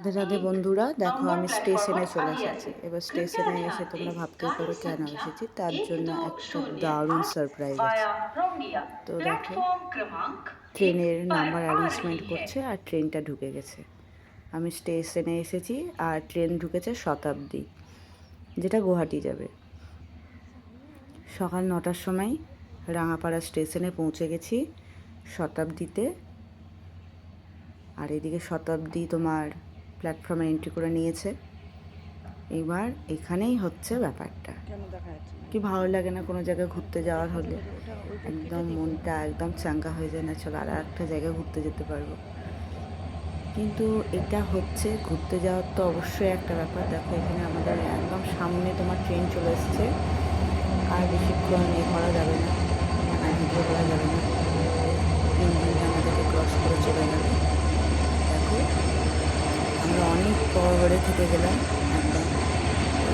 রাধে রাধে বন্ধুরা, দেখো আমি স্টেশনে চলে এসেছি। এবার স্টেশনে এসে তোমরা ভাবতেই পারো কেন এসেছি। তার জন্য একটা দারুণ সারপ্রাইজ আছে। তো দেখো, ট্রেনের নাম্বার অ্যারেঞ্জমেন্ট করছে আর ট্রেনটা ঢুকে গেছে। আমি স্টেশনে এসেছি আর ট্রেন ঢুকেছে শতাব্দী, যেটা গুয়াহাটি যাবে। সকাল 9টার সময় রাঙাপাড়া স্টেশনে পৌঁছে গেছি শতাব্দীতে। আর এদিকে শতাব্দী তোমার প্ল্যাটফর্মে এন্ট্রি করে নিয়েছে। এবার এখানেই হচ্ছে ব্যাপারটা, কি ভালো লাগে না কোনো জায়গায় ঘুরতে যাওয়ার হলে? একদম মনটা একদম চাঙ্গা হয়ে যায় না, চলো আর একটা জায়গায় ঘুরতে যেতে পারবো। কিন্তু এটা হচ্ছে ঘুরতে যাওয়ার তো অবশ্যই একটা ব্যাপার। দেখো এখানে আমাদের একদম সামনে তোমার ট্রেন চলে এসছে। আর বেশিক্ষণ করা যাবে না, মানে ভিডিও করা যাবে না। ইঞ্জিনটা আমাদেরকে ক্রস করে চলে যাবে। দেখো আমরা অনেক পরে থেকে গেলাম একদম।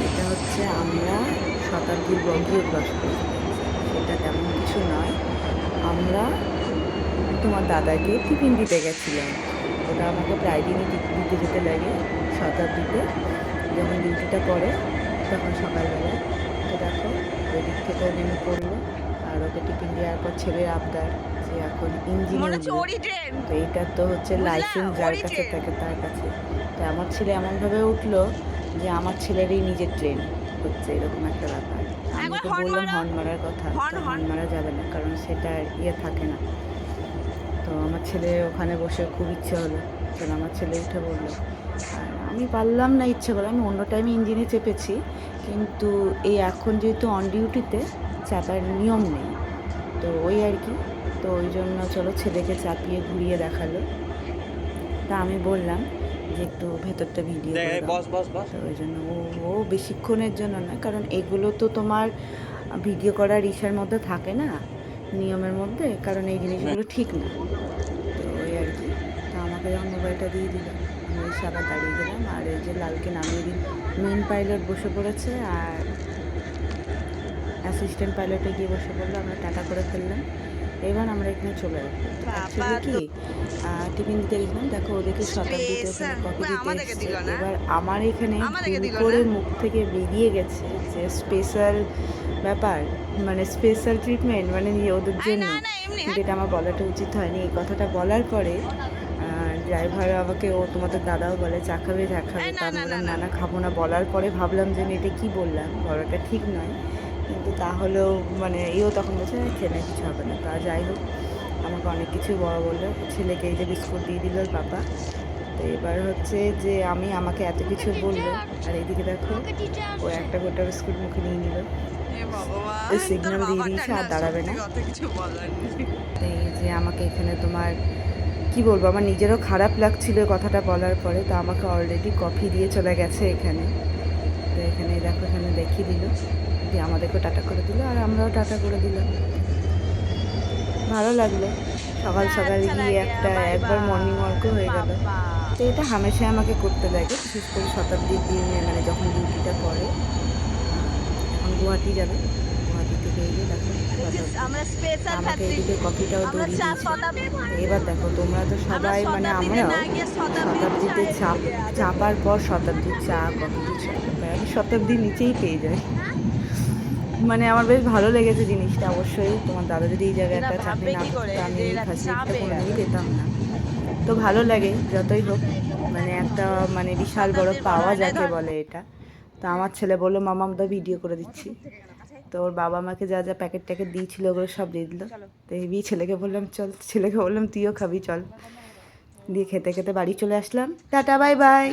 এটা হচ্ছে আমরা শতাব্দীর বগিও ক্রস করে সেটা তেমন কিছু নয়। আমরা তোমার দাদাকে টিফিন দিতে গেছিলাম। ওটা আমাকে প্রায় দিনই দিতে যেতে লাগে শতাব্দীতে, যখন ডিউটিটা পড়ে তখন সকালবেলা। তো দেখো ওই দিক থেকে নেমে পড়লো আর ওকে টিফিন দেওয়ার পর ছেলের আবদার যে এখন ইঞ্জিনে উঠবে। তো এইটা তো হচ্ছে লাইসেন্স যার কাছে থাকে তার কাছে। তো আমার ছেলে এমনভাবে উঠলো যে আমার ছেলেরই নিজের ট্রেন হচ্ছে, এরকম একটা ব্যাপার। আমি তো বললাম হর্ন মারার কথা, হর্ন মারা যাবে না, কারণ সেটা থাকে না। তো আমার ছেলে ওখানে বসে খুব ইচ্ছে হলো, কারণ আমার ছেলে উঠে বললো। আর আমি পারলাম না ইচ্ছে করে, আমি অন্য টাইমে ইঞ্জিনে চেপেছি, কিন্তু এই এখন যেহেতু অন ডিউটিতে চাপার নিয়ম নেই, তো ওই আর কি। তো ওই জন্য চলো ছেলেকে চাপিয়ে ঘুরিয়ে দেখালো। তা আমি বললাম যে একটু ভেতরটা ভিডিও করে দাও। তো ওই জন্য ও বেশিক্ষণের জন্য না, কারণ এগুলো তো তোমার ভিডিও করার ইচ্ছার মধ্যে থাকে না, নিয়মের মধ্যে, কারণ এই জিনিসগুলো ঠিক না। তো ওই আর কি। তো আমাকে যখন মোবাইলটা দিয়ে দিল, আমি এসে আবার দাঁড়িয়ে গেলাম। আর এই যে লালকে নামিয়ে দিন, মেন পাইলট বসে পড়েছে আর অ্যাসিস্ট্যান্ট পাইলটে গিয়ে বসে পড়লো। আমরা টাটা করে ফেললাম। এবার আমরা এখানে চলে আসবো। অ্যাকচুয়ালি কি টিফিন দিতে গেছিলাম, দেখো ওদেরকে শতাব্দীতে ওখানে কফি দিতে এসছে। এবার আমার এখানে ভুল করে মুখ থেকে বেরিয়ে গেছে যে স্পেশাল ব্যাপার, মানে স্পেশাল ট্রিটমেন্ট, মানে ওদের জন্য। কিন্তু এটা আমার বলাটা উচিত হয়নি। এই কথাটা বলার পরে ড্রাইভার আমাকে, ও তোমাদের দাদাও বলে চা খাবে চা খাবে, তা আমি বললাম না না খাবো না। বলার পরে ভাবলাম যে এটা কী বললাম, বলাটা ঠিক নয়। কিন্তু তাহলেও মানে তখন বলছে খেলে কিছু হবে না। তা যাই হোক, আমাকে অনেক কিছু বড় বললো। ছেলেকে এই যে বিস্কুট দিয়ে দিল ওর পাপা। তো এবার হচ্ছে যে আমাকে এত কিছু বললো, আর এইদিকে দেখো ও একটা গোটা বিস্কুট মুখে নিয়ে নিল। সিগন্যাল দিয়ে দিয়েছে আর দাঁড়াবে না। এই যে আমাকে এখানে তোমার কি বলবো, আমার নিজেরও খারাপ লাগছিল কথাটা বলার পরে। তো আমাকে অলরেডি কফি দিয়ে চলে গেছে এখানে। তো এখানে দেখো, এখানে দেখিয়ে দিল, দিয়ে আমাদেরকেও টাটা করে দিল আর আমরাও টাটা করে দিলাম। ভালো লাগলো সকাল সকাল গিয়ে একবার মর্নিং ওয়াকও হয়ে গেল। তো এটা হামেশাই আমাকে করতে লাগে, বিশেষ করে শতাব্দীর দিনে, মানে যখন ডিউটিটা পড়ে। এখন গুয়াহাটি যাবে, গুয়াহাটি থেকে এই যে দেখো আমাকে এদিকে কফিটাও দৌড়িয়ে দিয়েছে। এবার দেখো তোমরা তো সবাই, মানে আমরাও শতাব্দীতে চাপার পর শতাব্দীর চা কফি কিছু আমি শতাব্দীর নিচেই পেয়ে যাই। মানে আমার বেশ ভালো লেগেছে জিনিসটা। অবশ্যই তোমার দাদা যদি এই জায়গায় একটা চাকরি না করতো, আমি এই ফ্যাসিলিটিটা কোনোদিনই পেতাম না। তো ভালো লাগে যতই হোক, মানে একটা মানে বিশাল বড় পাওয়া যাকে বলে এটা। তো আমার ছেলে বললো মামা আমরা ভিডিও করে দিচ্ছি। তো ওর বাবা আমাকে যা যা প্যাকেট ট্যাকেট দিয়েছিল ওগুলো সব দিয়ে দিল। তো এই ছেলেকে বললাম চল, ছেলেকে বললাম তুইও খাবি চল। দিয়ে খেতে খেতে বাড়ি চলে আসলাম। Tata bye bye.